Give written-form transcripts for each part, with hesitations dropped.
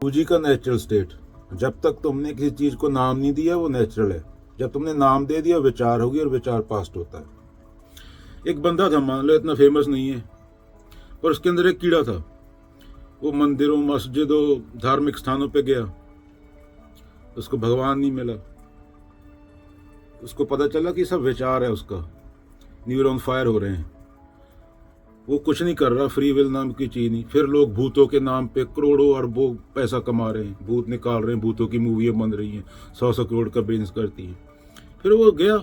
पूंजी का natural state, जब तक तुमने किसी चीज को नाम नहीं दिया वो नेचुरल है। जब तुमने नाम दे दिया विचार होगी और विचार पास्ट होता है। एक बंदा था, मान लो इतना फेमस नहीं है, पर उसके अंदर एक कीड़ा था। वो मंदिरों मस्जिदों धार्मिक स्थानों पे गया, उसको भगवान नहीं मिला। उसको पता चला कि सब विचार है, उसका न्यूरॉन फायर हो रहे हैं, वो कुछ नहीं कर रहा, फ्री विल नाम की चीज नहीं। फिर लोग भूतों के नाम पे करोड़ों अरबों पैसा कमा रहे हैं, भूत निकाल रहे हैं, भूतों की मूवियाँ बन रही हैं, 100-100 करोड़ का बिजनेस करती हैं। फिर वो गया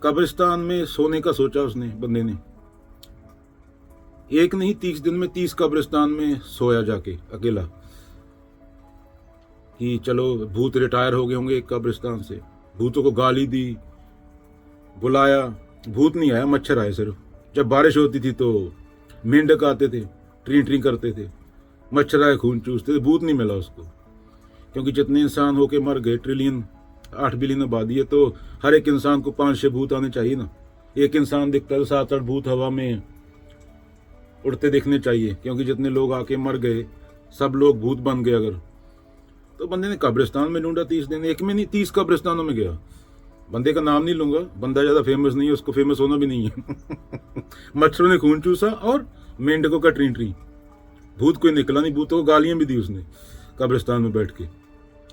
कब्रिस्तान में सोने का सोचा उसने, बंदे ने। एक नहीं 30 दिन में 30 कब्रिस्तान में सोया जाके अकेला, कि चलो भूत रिटायर हो गए होंगे एक कब्रिस्तान से। भूतों को गाली दी, बुलाया, भूत नहीं आया, मच्छर आए सिर्फ। जब बारिश होती थी तो मेंढक आते थे, ट्री ट्री करते थे, मच्छर आए खून चूसते थे। भूत नहीं मिला उसको, क्योंकि जितने इंसान होके मर गए, ट्रिलियन 8 बिलियन आबादी है, तो हर एक इंसान को 5-6 भूत आने चाहिए ना। एक इंसान दिखता है तो 7-8 भूत हवा में उड़ते दिखने चाहिए, क्योंकि जितने लोग आके मर गए सब लोग भूत बन गए अगर। तो बंदे ने कब्रिस्तान में ढूंढा 30 दिन, एक में नहीं 30 कब्रिस्तानों में गया। बंदे का नाम नहीं लूंगा, बंदा ज्यादा फेमस नहीं है, उसको फेमस होना भी नहीं है। मच्छरों ने खून चूसा और मेंढकों का ट्री ट्री। भूत कोई निकला नहीं, भूतों को गालियां भी दी उसने कब्रिस्तान में बैठ के।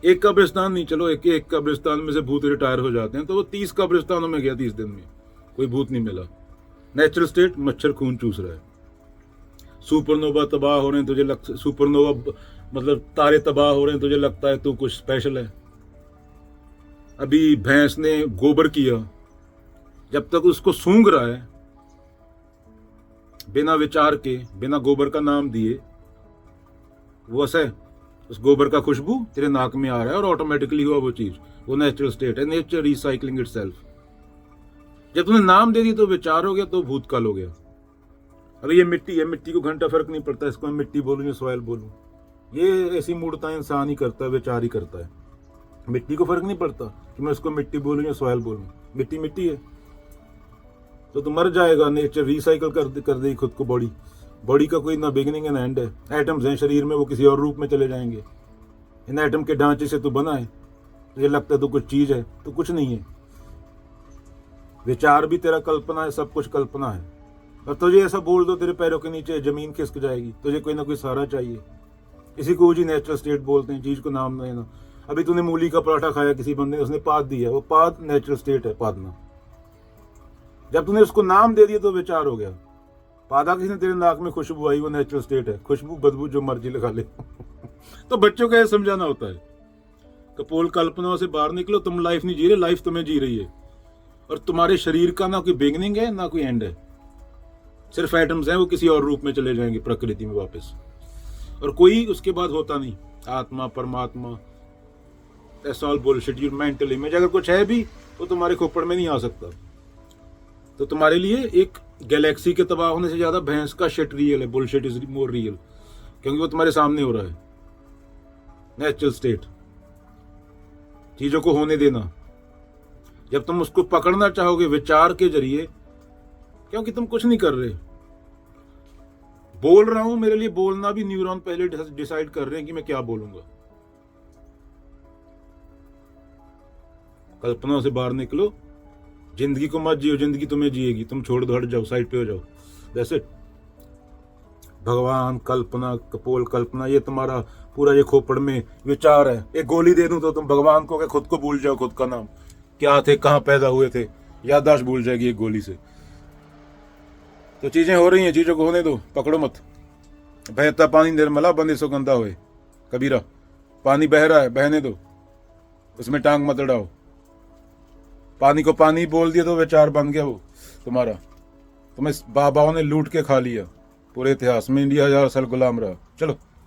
एक कब्रिस्तान नहीं, चलो एक कब्रिस्तान में से भूत रिटायर हो जाते हैं, तो वो 30 कब्रिस्तानों में गया 30 दिन में, कोई भूत नहीं मिला। नेचुरल स्टेट, मच्छर खून चूस रहा है। सुपरनोवा तबाह हो रहे हैं, तुझे लगता सुपरनोवा मतलब तारे तबाह हो रहे हैं, तुझे लगता है तू कुछ स्पेशल है। अभी भैंस ने गोबर किया, जब तक उसको सूंघ रहा है बिना विचार के, बिना गोबर का नाम दिए, वो ऐसे उस गोबर का खुशबू तेरे नाक में आ रहा है और ऑटोमेटिकली हुआ वो चीज। वो नेचुरल स्टेट है, नेचर रिसाइकलिंग इटसेल्फ। जब तूने नाम दे दी तो विचार हो गया, तो भूतकाल हो गया। अभी ये मिट्टी है, मिट्टी को घंटा फर्क नहीं पड़ता, इसको मैं मिट्टी बोलूं या सॉइल बोलूं। ये ऐसी मूर्ता इंसान ही करता है, विचार ही करता है। मिट्टी को फर्क नहीं पड़ता कि मैं उसको मिट्टी बोलूं या सॉइल बोलूं, मिट्टी मिट्टी है। तो तू मर जाएगा, नेचर रिसाइकल कर देगी खुद को। बॉडी का कोई ना बिगिनिंग एंड एंड है। एटम्स हैं शरीर में, वो किसी और रूप में चले जाएंगे। इन एटम के ढांचे से तू बना है, तुझे लगता है तो कुछ चीज है, तो कुछ नहीं है। विचार भी तेरा कल्पना है, सब कुछ कल्पना है। और तुझे ऐसा बोल दो तेरे पैरों के नीचे जमीन खिसक जाएगी, तुझे कोई ना कोई सहारा चाहिए। इसी को जी नेचुरल स्टेट बोलते हैं, चीज को नाम देना। अभी तूने मूली का पराठा खाया किसी बंदे ने, उसने पाद दिया, वो पाद नेचुरल स्टेट है, पादना। जब तूने उसको नाम दे दिया तो विचार हो गया। पादा किसी ने तेरे नाक में खुशबू आई, वो नेचुरल स्टेट है। खुशबू बदबू जो मर्जी लगा ले। तो बच्चों को ऐसे समझाना होता है, कपोल कल्पनाओं से बाहर निकलो, तुम लाइफ नहीं जी रहे, लाइफ तुम्हें जी रही है। और तुम्हारे शरीर का ना कोई बिगिनिंग है ना कोई एंड है, सिर्फ एटम्स हैं, वो किसी और रूप में चले जाएंगे प्रकृति में वापस, और कोई उसके बाद होता नहीं। आत्मा परमात्मा that's all bullshit. Your mental image अगर कुछ है भी तो तुम्हारे खोपड़ में नहीं आ सकता। तो तुम्हारे लिए एक गैलेक्सी के तबाह होने से ज्यादा भैंस का शिट रियल है, बुलशिट इज मोर रियल, क्योंकि वो तुम्हारे सामने हो रहा है। नेचुरल स्टेट, चीजों को होने देना। जब तुम उसको पकड़ना चाहोगे विचार के जरिए, क्योंकि तुम कुछ नहीं कर रहे। बोल रहा हूं, मेरे लिए बोलना भी न्यूरॉन पहले डिसाइड कर रहे हैं कि मैं क्या बोलूंगा। कल्पनाओं से बाहर निकलो, जिंदगी को मत जियो, जिंदगी तुम्हें जिएगी। तुम छोड़ दो, हट जाओ, साइड पे हो जाओ। That's it. भगवान, कल्पना, कपोल कल्पना, ये तुम्हारा पूरा ये खोपड़ में विचार है। एक गोली दे दूं तो तुम भगवान को खुद को भूल जाओ, खुद का नाम क्या थे, कहां पैदा हुए थे, याददाश्त भूल जाएगी एक गोली से। तो चीजें हो रही हैं, चीजों को होने दो, पकड़ो मत। बहता पानी निर्मला बंदे सुगंधा हुए, कबीरा। पानी बह रहा है, बहने दो, उसमें टांग मत अड़ाओ। पानी को पानी बोल दिया तो विचार बन गया वो तुम्हारा। तुम्हें बाबाओं ने लूट के खा लिया, पूरे इतिहास में इंडिया 1000 साल गुलाम रहा। चलो।